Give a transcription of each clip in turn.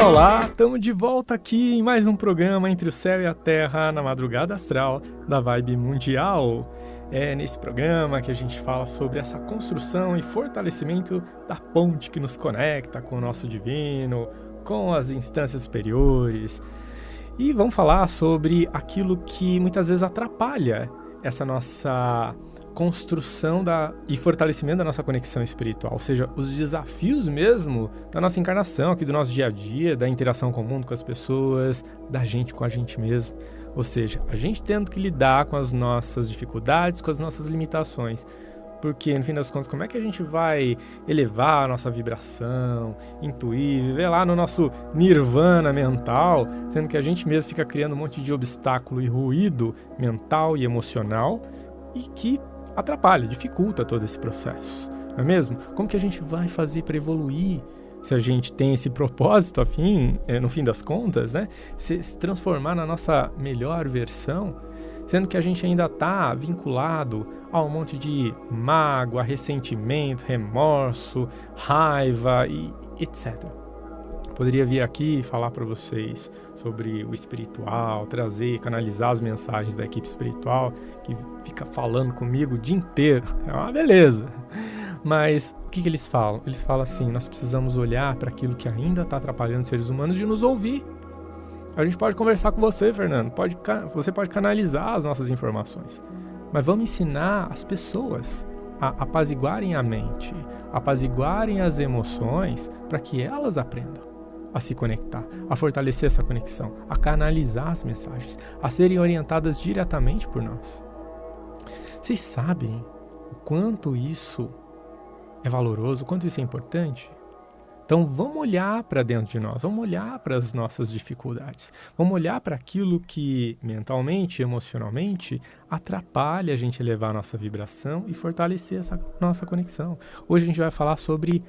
Olá, estamos de volta aqui em mais um programa Entre o Céu e a Terra, na madrugada astral da Vibe Mundial. É nesse programa que a gente fala sobre essa construção e fortalecimento da ponte que nos conecta com o nosso divino, com as instâncias superiores. E vamos falar sobre aquilo que muitas vezes atrapalha essa nossa construção e fortalecimento da nossa conexão espiritual, ou seja, os desafios mesmo da nossa encarnação, aqui do nosso dia a dia, da interação com o mundo, com as pessoas, da gente com a gente mesmo. Ou seja, a gente tendo que lidar com as nossas dificuldades, com as nossas limitações. Porque, no fim das contas, como é que a gente vai elevar a nossa vibração, intuir, viver lá no nosso nirvana mental, sendo que a gente mesmo fica criando um monte de obstáculo e ruído mental e emocional e que atrapalha, dificulta todo esse processo, não é mesmo? Como que a gente vai fazer para evoluir se a gente tem esse propósito no fim das contas, né? Se transformar na nossa melhor versão, sendo que a gente ainda está vinculado a um monte de mágoa, ressentimento, remorso, raiva e etc. Poderia vir aqui falar para vocês sobre o espiritual, canalizar as mensagens da equipe espiritual, que fica falando comigo o dia inteiro. É uma beleza. Mas o que eles falam? Eles falam assim, nós precisamos olhar para aquilo que ainda está atrapalhando os seres humanos de nos ouvir. A gente pode conversar com você, Fernando. Você pode canalizar as nossas informações. Mas vamos ensinar as pessoas a apaziguarem a mente, apaziguarem as emoções para que elas aprendam a se conectar, a fortalecer essa conexão, a canalizar as mensagens, a serem orientadas diretamente por nós. Vocês sabem o quanto isso é valoroso, o quanto isso é importante? Então vamos olhar para dentro de nós, vamos olhar para as nossas dificuldades, vamos olhar para aquilo que mentalmente, emocionalmente atrapalha a gente elevar a nossa vibração e fortalecer essa nossa conexão. Hoje a gente vai falar sobre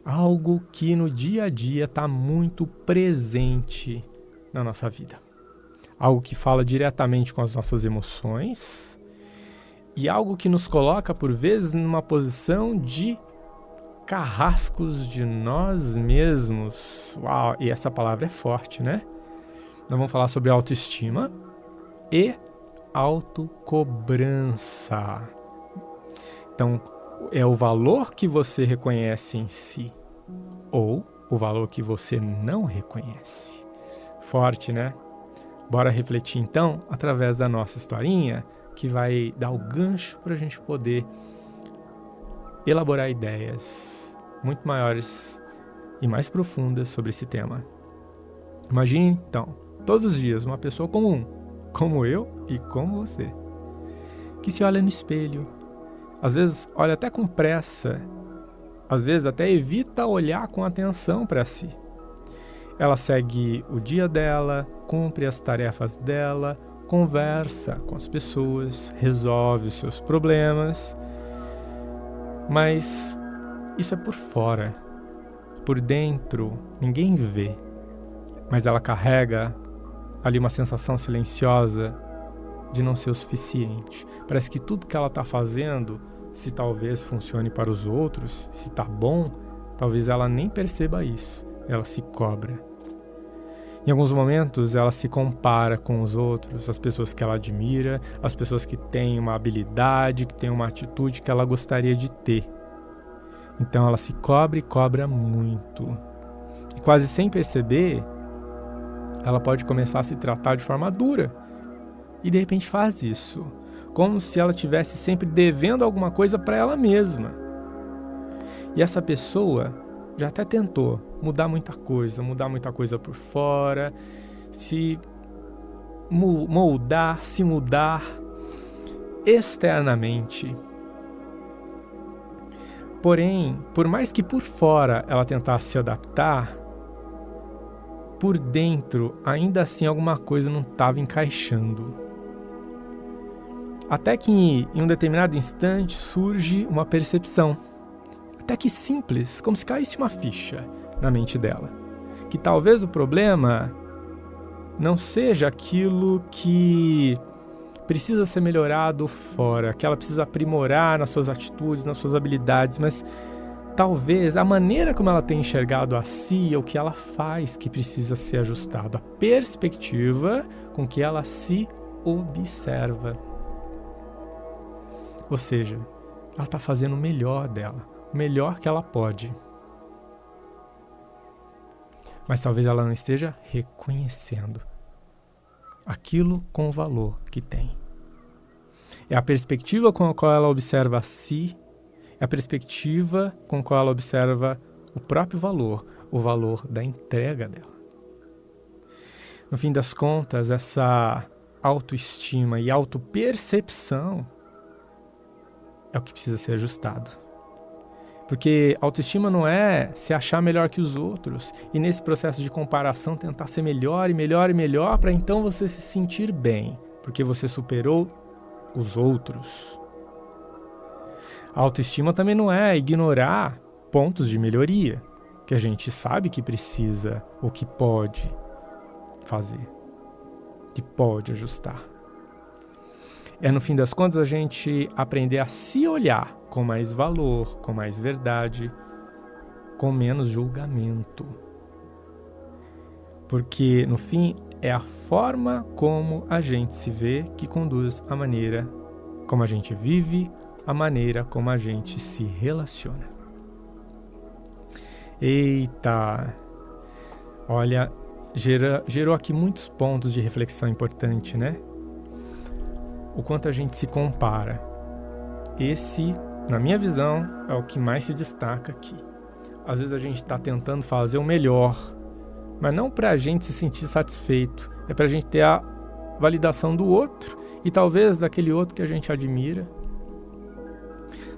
algo que no dia a dia está muito presente na nossa vida. Algo que fala diretamente com as nossas emoções e algo que nos coloca, por vezes, numa posição de carrascos de nós mesmos. Uau, e essa palavra é forte, né? Nós vamos falar sobre autoestima e autocobrança. Então, é o valor que você reconhece em si ou o valor que você não reconhece. Forte, né? Bora refletir então através da nossa historinha, que vai dar o gancho para a gente poder elaborar ideias muito maiores e mais profundas sobre esse tema. Imagine então, todos os dias, uma pessoa comum, como eu e como você, que se olha no espelho, às vezes olha até com pressa, às vezes até evita olhar com atenção para si. Ela segue o dia dela, cumpre as tarefas dela, conversa com as pessoas, resolve os seus problemas, mas isso é por fora. Por dentro, ninguém vê, mas ela carrega ali uma sensação silenciosa de não ser o suficiente. Parece que tudo que ela está fazendo, se talvez funcione para os outros, se está bom, talvez ela nem perceba isso. Ela se cobra. Em alguns momentos, ela se compara com os outros, as pessoas que ela admira, as pessoas que têm uma habilidade, que têm uma atitude que ela gostaria de ter. Então, ela se cobra e cobra muito. E quase sem perceber, ela pode começar a se tratar de forma dura. E, de repente, faz isso. Como se ela estivesse sempre devendo alguma coisa para ela mesma. E essa pessoa já até tentou mudar muita coisa por fora, se moldar, se mudar externamente. Porém, por mais que por fora ela tentasse se adaptar, por dentro, ainda assim, alguma coisa não estava encaixando. Até que em um determinado instante surge uma percepção, até que simples, como se caísse uma ficha na mente dela, que talvez o problema não seja aquilo que precisa ser melhorado fora, que ela precisa aprimorar nas suas atitudes, nas suas habilidades, mas talvez a maneira como ela tem enxergado a si é o que ela faz que precisa ser ajustado. A perspectiva com que ela se observa. Ou seja, ela está fazendo o melhor dela, o melhor que ela pode. Mas talvez ela não esteja reconhecendo aquilo com o valor que tem. É a perspectiva com a qual ela observa a si, é a perspectiva com a qual ela observa o próprio valor, o valor da entrega dela. No fim das contas, essa autoestima e autopercepção é o que precisa ser ajustado. Porque autoestima não é se achar melhor que os outros e nesse processo de comparação tentar ser melhor e melhor e melhor para então você se sentir bem, porque você superou os outros. A autoestima também não é ignorar pontos de melhoria que a gente sabe que precisa ou que pode fazer, que pode ajustar. É, no fim das contas, a gente aprender a se olhar com mais valor, com mais verdade, com menos julgamento. Porque, no fim, é a forma como a gente se vê que conduz a maneira como a gente vive, a maneira como a gente se relaciona. Eita! Olha, gerou aqui muitos pontos de reflexão importante, né? O quanto a gente se compara. Esse, na minha visão, é o que mais se destaca aqui. Às vezes a gente está tentando fazer o melhor, mas não para a gente se sentir satisfeito, é para a gente ter a validação do outro e talvez daquele outro que a gente admira.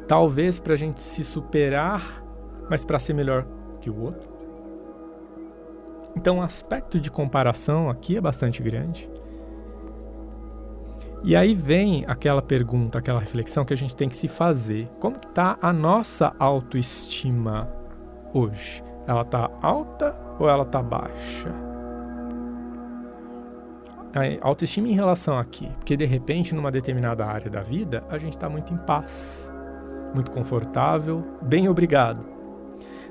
Talvez para a gente se superar, mas para ser melhor que o outro. Então o aspecto de comparação aqui é bastante grande. E aí vem aquela pergunta, aquela reflexão que a gente tem que se fazer. Como está a nossa autoestima hoje? Ela está alta ou ela está baixa? A autoestima em relação aqui, porque de repente numa determinada área da vida a gente está muito em paz, muito confortável, bem obrigado.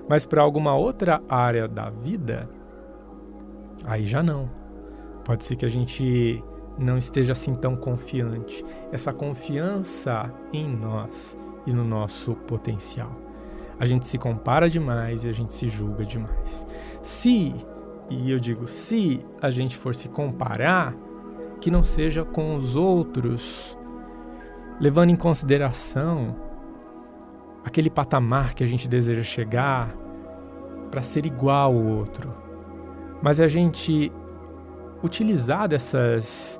Mas para alguma outra área da vida, aí já não. Pode ser que a gente não esteja assim tão confiante. Essa confiança em nós e no nosso potencial. A gente se compara demais e a gente se julga demais. Se a gente for se comparar, que não seja com os outros, levando em consideração aquele patamar que a gente deseja chegar para ser igual ao outro. Mas a gente utilizar dessas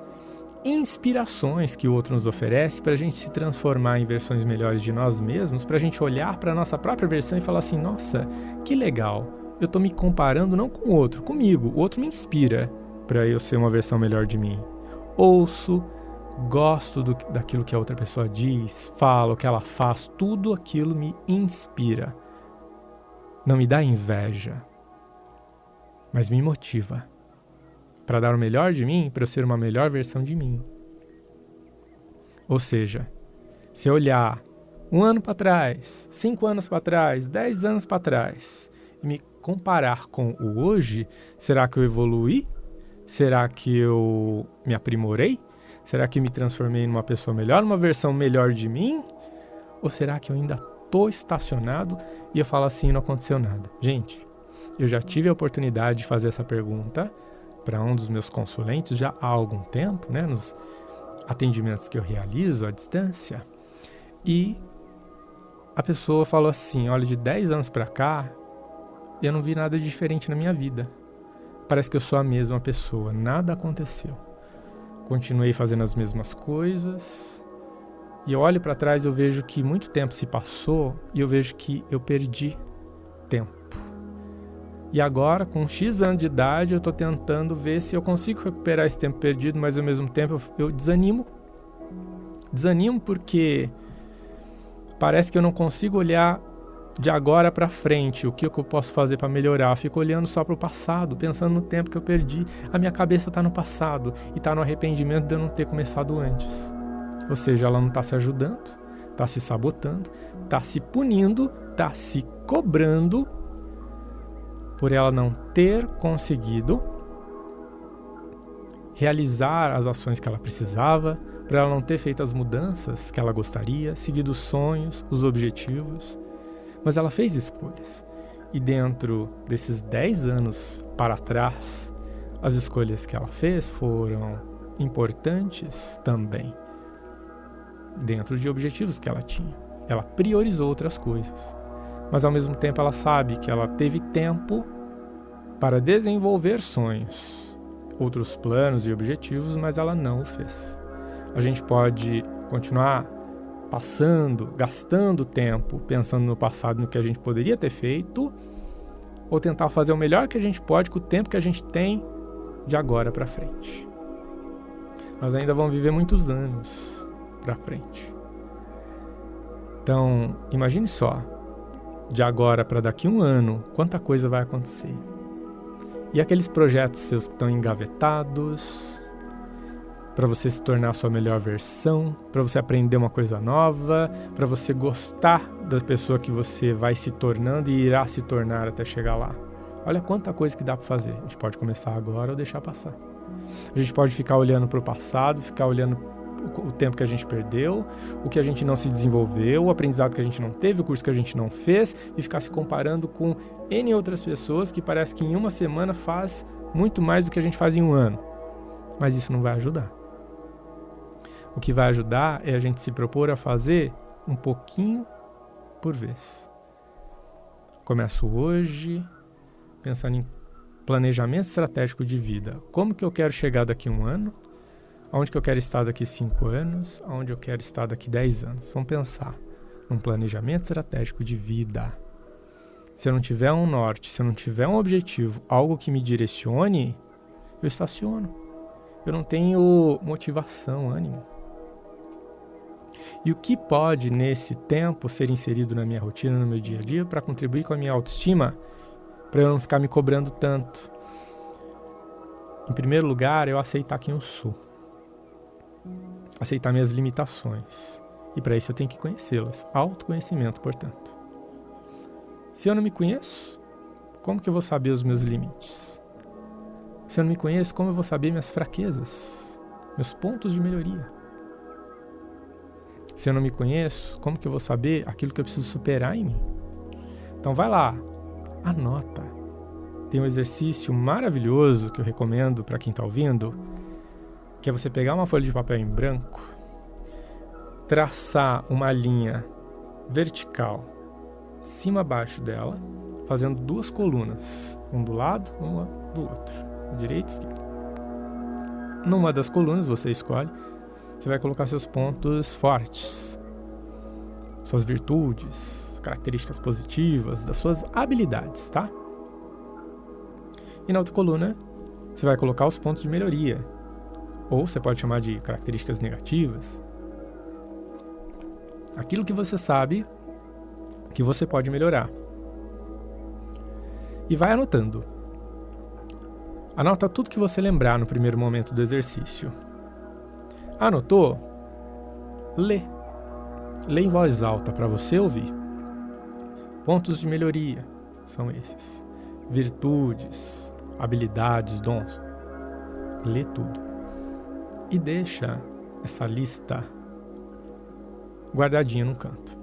inspirações que o outro nos oferece para a gente se transformar em versões melhores de nós mesmos, para a gente olhar para a nossa própria versão e falar assim, nossa, que legal, eu estou me comparando não com o outro, comigo, o outro me inspira para eu ser uma versão melhor de mim. Ouço, gosto daquilo que a outra pessoa diz, fala, o que ela faz, tudo aquilo me inspira. Não me dá inveja, mas me motiva para dar o melhor de mim, para eu ser uma melhor versão de mim. Ou seja, se eu olhar 1 ano para trás, 5 anos para trás, 10 anos para trás, e me comparar com o hoje, será que eu evoluí? Será que eu me aprimorei? Será que me transformei numa pessoa melhor, numa versão melhor de mim? Ou será que eu ainda estou estacionado e eu falo assim, não aconteceu nada? Gente, eu já tive a oportunidade de fazer essa pergunta para um dos meus consulentes já há algum tempo, né, nos atendimentos que eu realizo à distância, e a pessoa falou assim, olha, de 10 anos para cá, eu não vi nada diferente na minha vida. Parece que eu sou a mesma pessoa, nada aconteceu. Continuei fazendo as mesmas coisas, e eu olho para trás e eu vejo que muito tempo se passou, e eu vejo que eu perdi tempo. E agora, com X anos de idade, eu estou tentando ver se eu consigo recuperar esse tempo perdido, mas ao mesmo tempo eu desanimo. Desanimo porque parece que eu não consigo olhar de agora para frente, o que eu posso fazer para melhorar. Eu fico olhando só para o passado, pensando no tempo que eu perdi. A minha cabeça está no passado e está no arrependimento de eu não ter começado antes. Ou seja, ela não está se ajudando, está se sabotando, está se punindo, está se cobrando por ela não ter conseguido realizar as ações que ela precisava, por ela não ter feito as mudanças que ela gostaria, seguido os sonhos, os objetivos. Mas ela fez escolhas. E dentro desses 10 anos para trás, as escolhas que ela fez foram importantes também, dentro de objetivos que ela tinha. Ela priorizou outras coisas. Mas ao mesmo tempo ela sabe que ela teve tempo para desenvolver sonhos, outros planos e objetivos, mas ela não o fez. A gente pode continuar gastando tempo pensando no passado, no que a gente poderia ter feito, ou tentar fazer o melhor que a gente pode com o tempo que a gente tem de agora para frente. Nós ainda vamos viver muitos anos para frente. Então, imagine só, de agora para daqui a um ano, quanta coisa vai acontecer. E aqueles projetos seus que estão engavetados, para você se tornar a sua melhor versão, para você aprender uma coisa nova, para você gostar da pessoa que você vai se tornando e irá se tornar até chegar lá. Olha quanta coisa que dá para fazer. A gente pode começar agora ou deixar passar. A gente pode ficar olhando para o passado, ficar olhando o tempo que a gente perdeu, o que a gente não se desenvolveu, o aprendizado que a gente não teve, o curso que a gente não fez, e ficar se comparando com N outras pessoas que parece que em uma semana faz muito mais do que a gente faz em um ano. Mas isso não vai ajudar. O que vai ajudar é a gente se propor a fazer um pouquinho por vez. Começo hoje, pensando em planejamento estratégico de vida. Como que eu quero chegar daqui a um ano? Aonde que eu quero estar daqui 5 anos? Aonde eu quero estar daqui 10 anos? Vamos pensar num planejamento estratégico de vida. Se eu não tiver um norte, se eu não tiver um objetivo, algo que me direcione, eu estaciono. Eu não tenho motivação, ânimo. E o que pode, nesse tempo, ser inserido na minha rotina, no meu dia a dia, para contribuir com a minha autoestima, para eu não ficar me cobrando tanto? Em primeiro lugar, eu aceitar quem eu sou. Aceitar minhas limitações. E para isso eu tenho que conhecê-las. Autoconhecimento, portanto. Se eu não me conheço, como que eu vou saber os meus limites? Se eu não me conheço, como eu vou saber minhas fraquezas? Meus pontos de melhoria? Se eu não me conheço, como que eu vou saber aquilo que eu preciso superar em mim? Então vai lá, anota. Tem um exercício maravilhoso que eu recomendo para quem está ouvindo, que é você pegar uma folha de papel em branco, traçar uma linha vertical, cima a baixo dela, fazendo 2 colunas, um do lado, uma do outro, direita e esquerda. Numa das colunas você escolhe, você vai colocar seus pontos fortes, suas virtudes, características positivas, das suas habilidades, tá? E na outra coluna, você vai colocar os pontos de melhoria, ou você pode chamar de características negativas. Aquilo que você sabe que você pode melhorar. E vai anotando. Anota tudo que você lembrar no primeiro momento do exercício. Anotou? Lê. Lê em voz alta para você ouvir. Pontos de melhoria são esses. Virtudes, habilidades, dons. Lê tudo. E deixa essa lista guardadinha no canto.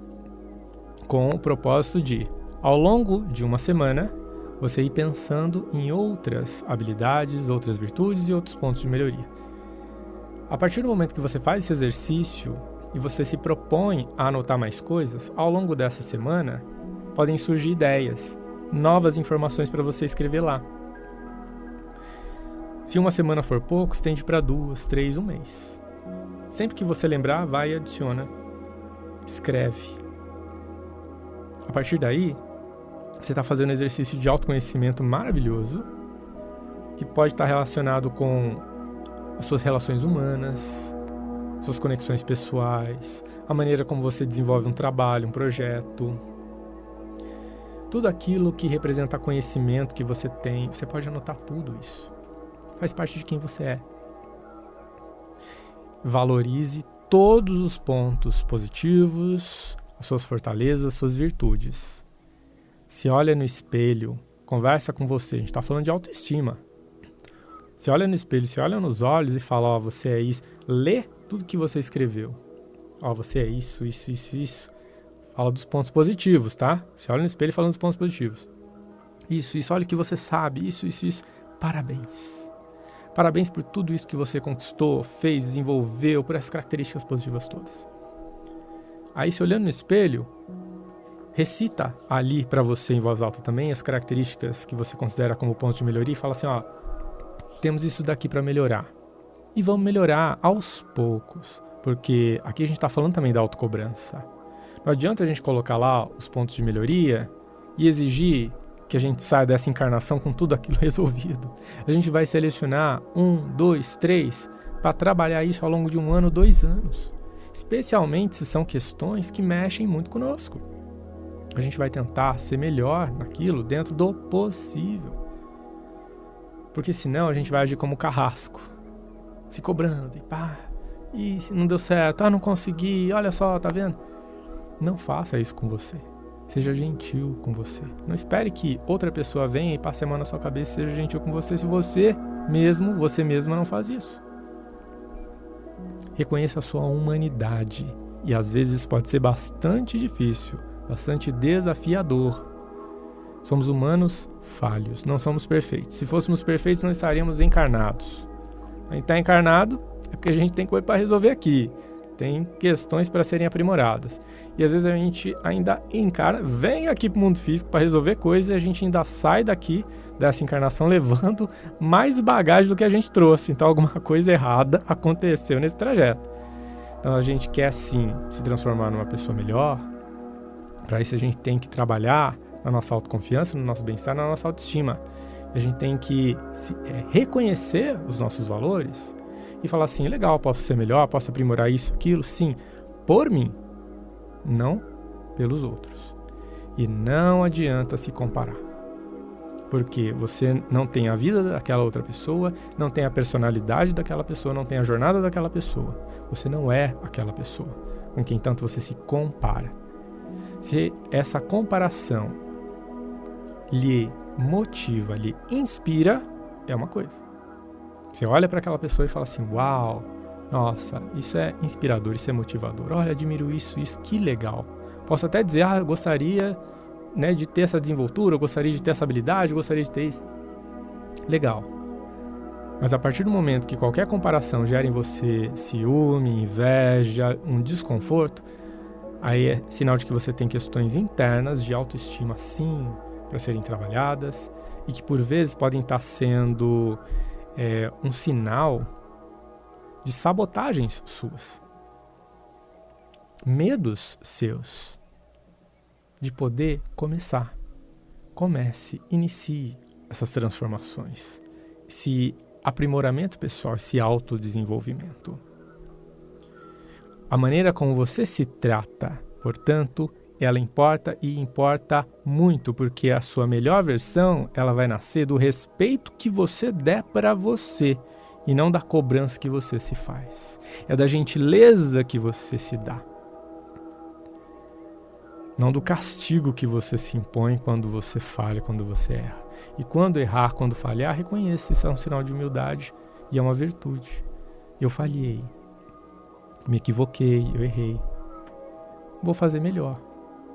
Com o propósito de, ao longo de uma semana, você ir pensando em outras habilidades, outras virtudes e outros pontos de melhoria. A partir do momento que você faz esse exercício e você se propõe a anotar mais coisas, ao longo dessa semana, podem surgir ideias, novas informações para você escrever lá. Se uma semana for pouco, estende para 2, 3, um mês. Sempre que você lembrar, vai e adiciona. Escreve. A partir daí, você está fazendo um exercício de autoconhecimento maravilhoso, que pode estar relacionado com as suas relações humanas, suas conexões pessoais, a maneira como você desenvolve um trabalho, um projeto. Tudo aquilo que representa conhecimento que você tem, você pode anotar tudo isso. Faz parte de quem você é. Valorize todos os pontos positivos, as suas fortalezas, as suas virtudes. se olha no espelho, conversa com você, a gente está falando de autoestima. Se olha no espelho, se olha nos olhos e fala, ó, você é isso, lê tudo que você escreveu. Ó, você é isso, isso, isso, isso. Fala dos pontos positivos, tá? Você olha no espelho falando dos pontos positivos. Isso, olha o que você sabe, isso. Parabéns. Parabéns por tudo isso que você conquistou, fez, desenvolveu, por essas características positivas todas. Aí, se olhando no espelho, recita ali para você em voz alta também as características que você considera como pontos de melhoria e fala assim, ó, temos isso daqui para melhorar. E vamos melhorar aos poucos, porque aqui a gente está falando também da autocobrança. Não adianta a gente colocar lá os pontos de melhoria e exigir que a gente saia dessa encarnação com tudo aquilo resolvido. A gente vai selecionar 1, 2, 3 para trabalhar isso ao longo de 1 ano, 2 anos. Especialmente se são questões que mexem muito conosco. A gente vai tentar ser melhor naquilo dentro do possível. Porque senão a gente vai agir como carrasco. Se cobrando e pá, e não deu certo, não consegui, olha só, tá vendo? Não faça isso com você. Seja gentil com você. Não espere que outra pessoa venha e passe a mão na sua cabeça e seja gentil com você se você mesma não faz isso. Reconheça a sua humanidade. E às vezes pode ser bastante difícil, bastante desafiador. Somos humanos falhos, não somos perfeitos. Se fôssemos perfeitos, não estaríamos encarnados. A gente está encarnado é porque a gente tem coisa para resolver aqui. Tem questões para serem aprimoradas. E às vezes a gente ainda encarna, vem aqui para o mundo físico para resolver coisas e a gente ainda sai daqui dessa encarnação levando mais bagagem do que a gente trouxe. Então alguma coisa errada aconteceu nesse trajeto. Então a gente quer sim se transformar numa pessoa melhor. Para isso a gente tem que trabalhar na nossa autoconfiança, no nosso bem-estar, na nossa autoestima. A gente tem que reconhecer os nossos valores e falar assim, legal, posso ser melhor, posso aprimorar isso, aquilo, sim, por mim, não pelos outros. E não adianta se comparar, porque você não tem a vida daquela outra pessoa, não tem a personalidade daquela pessoa, não tem a jornada daquela pessoa. Você não é aquela pessoa com quem tanto você se compara. Se essa comparação lhe motiva, lhe inspira, é uma coisa. Você olha para aquela pessoa e fala assim, uau, nossa, isso é inspirador, isso é motivador. Olha, admiro isso, que legal. Posso até dizer, eu gostaria, né, de ter essa desenvoltura, eu gostaria de ter essa habilidade, eu gostaria de ter isso. Legal. Mas a partir do momento que qualquer comparação gera em você ciúme, inveja, um desconforto, aí é sinal de que você tem questões internas de autoestima, sim, para serem trabalhadas e que por vezes podem estar sendo um sinal de sabotagens suas, medos seus de poder começar. Comece, inicie essas transformações, esse aprimoramento pessoal, esse autodesenvolvimento. A maneira como você se trata, portanto, ela importa e importa muito, porque a sua melhor versão, ela vai nascer do respeito que você der para você e não da cobrança que você se faz. É da gentileza que você se dá. Não do castigo que você se impõe quando você falha, quando você erra. E quando errar, quando falhar, reconheça, isso é um sinal de humildade e é uma virtude. Eu falhei, me equivoquei, eu errei. Vou fazer melhor.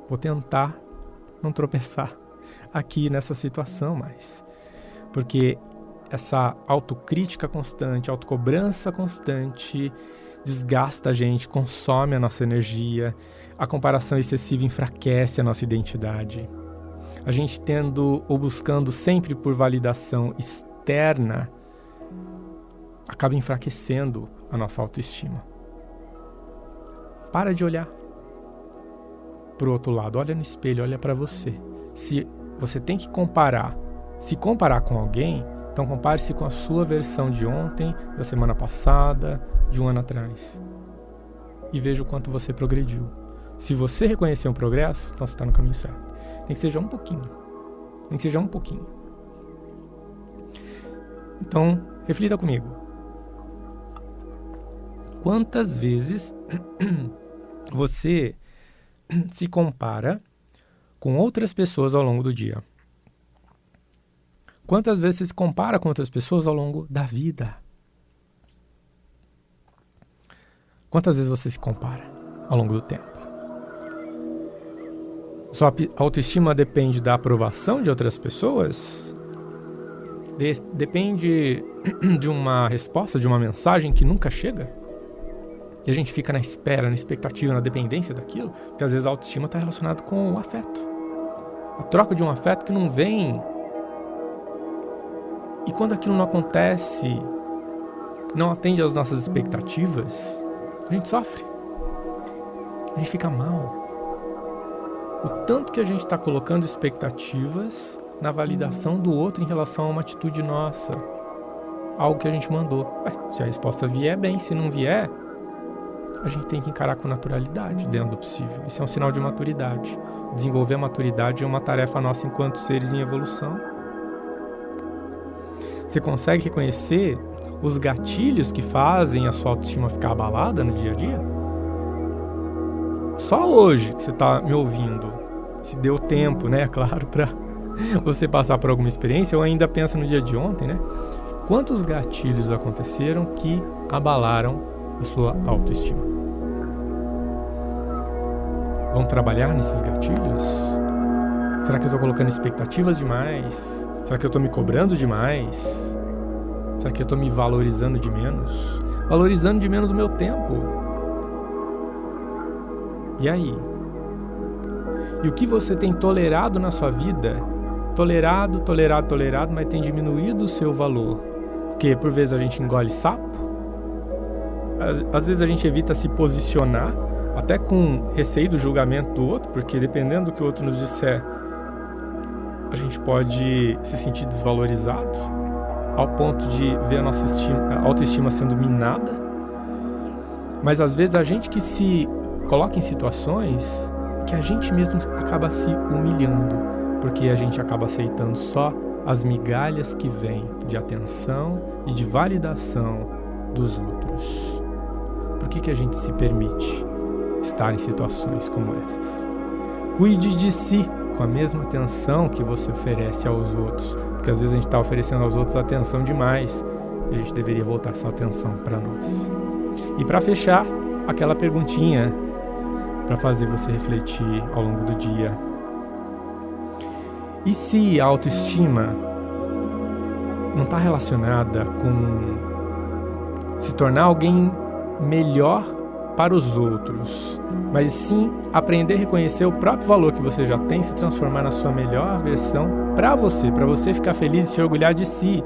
Vou tentar não tropeçar aqui nessa situação mais. Porque essa autocrítica constante, autocobrança constante desgasta a gente, consome a nossa energia. A comparação excessiva enfraquece a nossa identidade. A gente tendo ou buscando sempre por validação externa acaba enfraquecendo a nossa autoestima. Para de olhar para o outro lado, olha no espelho, olha para você. Se você tem que se comparar com alguém, então compare-se com a sua versão de ontem, da semana passada, de um ano atrás. E veja o quanto você progrediu. Se você reconhecer um progresso, então você está no caminho certo. Nem que seja um pouquinho. Nem que seja um pouquinho. Então, reflita comigo. Quantas vezes você se compara com outras pessoas ao longo do dia? Quantas vezes você se compara com outras pessoas ao longo da vida? Quantas vezes você se compara ao longo do tempo? Sua autoestima depende da aprovação de outras pessoas? Depende de uma resposta, de uma mensagem que nunca chega? E a gente fica na espera, na expectativa, na dependência daquilo? Porque às vezes a autoestima está relacionada com o afeto. A troca de um afeto que não vem. E quando aquilo não acontece, não atende às nossas expectativas, a gente sofre. A gente fica mal. O tanto que a gente está colocando expectativas na validação do outro em relação a uma atitude nossa. Algo que a gente mandou. Se a resposta vier, bem. Se não vier, a gente tem que encarar com naturalidade dentro do possível. Isso é um sinal de maturidade. Desenvolver a maturidade é uma tarefa nossa enquanto seres em evolução. Você consegue reconhecer os gatilhos que fazem a sua autoestima ficar abalada no dia a dia? Só hoje que você está me ouvindo, se deu tempo, né, claro, para você passar por alguma experiência, ou ainda pensa no dia de ontem, né? Quantos gatilhos aconteceram que abalaram a sua autoestima? Vamos trabalhar nesses gatilhos? Será que eu estou colocando expectativas demais? Será que eu estou me cobrando demais? Será que eu estou me valorizando de menos? Valorizando de menos o meu tempo? E aí? E o que você tem tolerado na sua vida? Tolerado, mas tem diminuído o seu valor. Porque por vezes a gente engole sapo. Às vezes a gente evita se posicionar, até com receio do julgamento do outro, porque dependendo do que o outro nos disser, a gente pode se sentir desvalorizado, ao ponto de ver a nossa autoestima sendo minada. Mas às vezes a gente que se coloca em situações que a gente mesmo acaba se humilhando, porque a gente acaba aceitando só as migalhas que vêm de atenção e de validação dos outros. Por que a gente se permite estar em situações como essas? Cuide de si com a mesma atenção que você oferece aos outros, porque às vezes a gente está oferecendo aos outros atenção demais e a gente deveria voltar essa atenção para nós. E para fechar, aquela perguntinha para fazer você refletir ao longo do dia. E se a autoestima não está relacionada com se tornar alguém melhor para os outros, mas sim aprender a reconhecer o próprio valor que você já tem, se transformar na sua melhor versão para você ficar feliz e se orgulhar de si?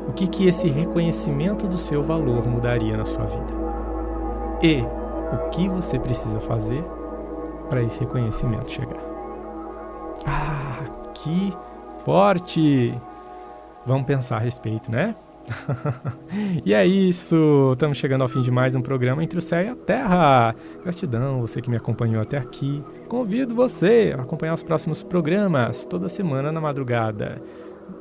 O que esse reconhecimento do seu valor mudaria na sua vida? E o que você precisa fazer para esse reconhecimento chegar? Ah, que forte! Vamos pensar a respeito, né? E é isso, estamos chegando ao fim de mais um programa Entre o Céu e a Terra. Gratidão, você que me acompanhou até aqui. Convido você a acompanhar os próximos programas toda semana na madrugada,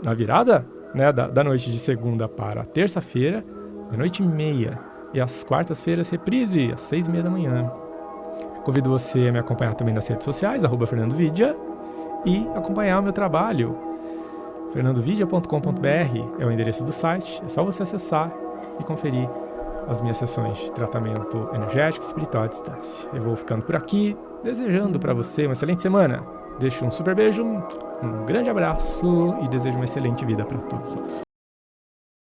na virada, né, da noite de segunda para terça-feira, meia-noite e meia, e às quartas-feiras reprise às 6:30 da manhã. Convido você a me acompanhar também nas redes sociais, @FernandoVidia, e acompanhar o meu trabalho. fernandovidia.com.br é o endereço do site, é só você acessar e conferir as minhas sessões de tratamento energético e espiritual à distância. Eu vou ficando por aqui, desejando para você uma excelente semana. Deixo um super beijo, um grande abraço e desejo uma excelente vida para todos nós.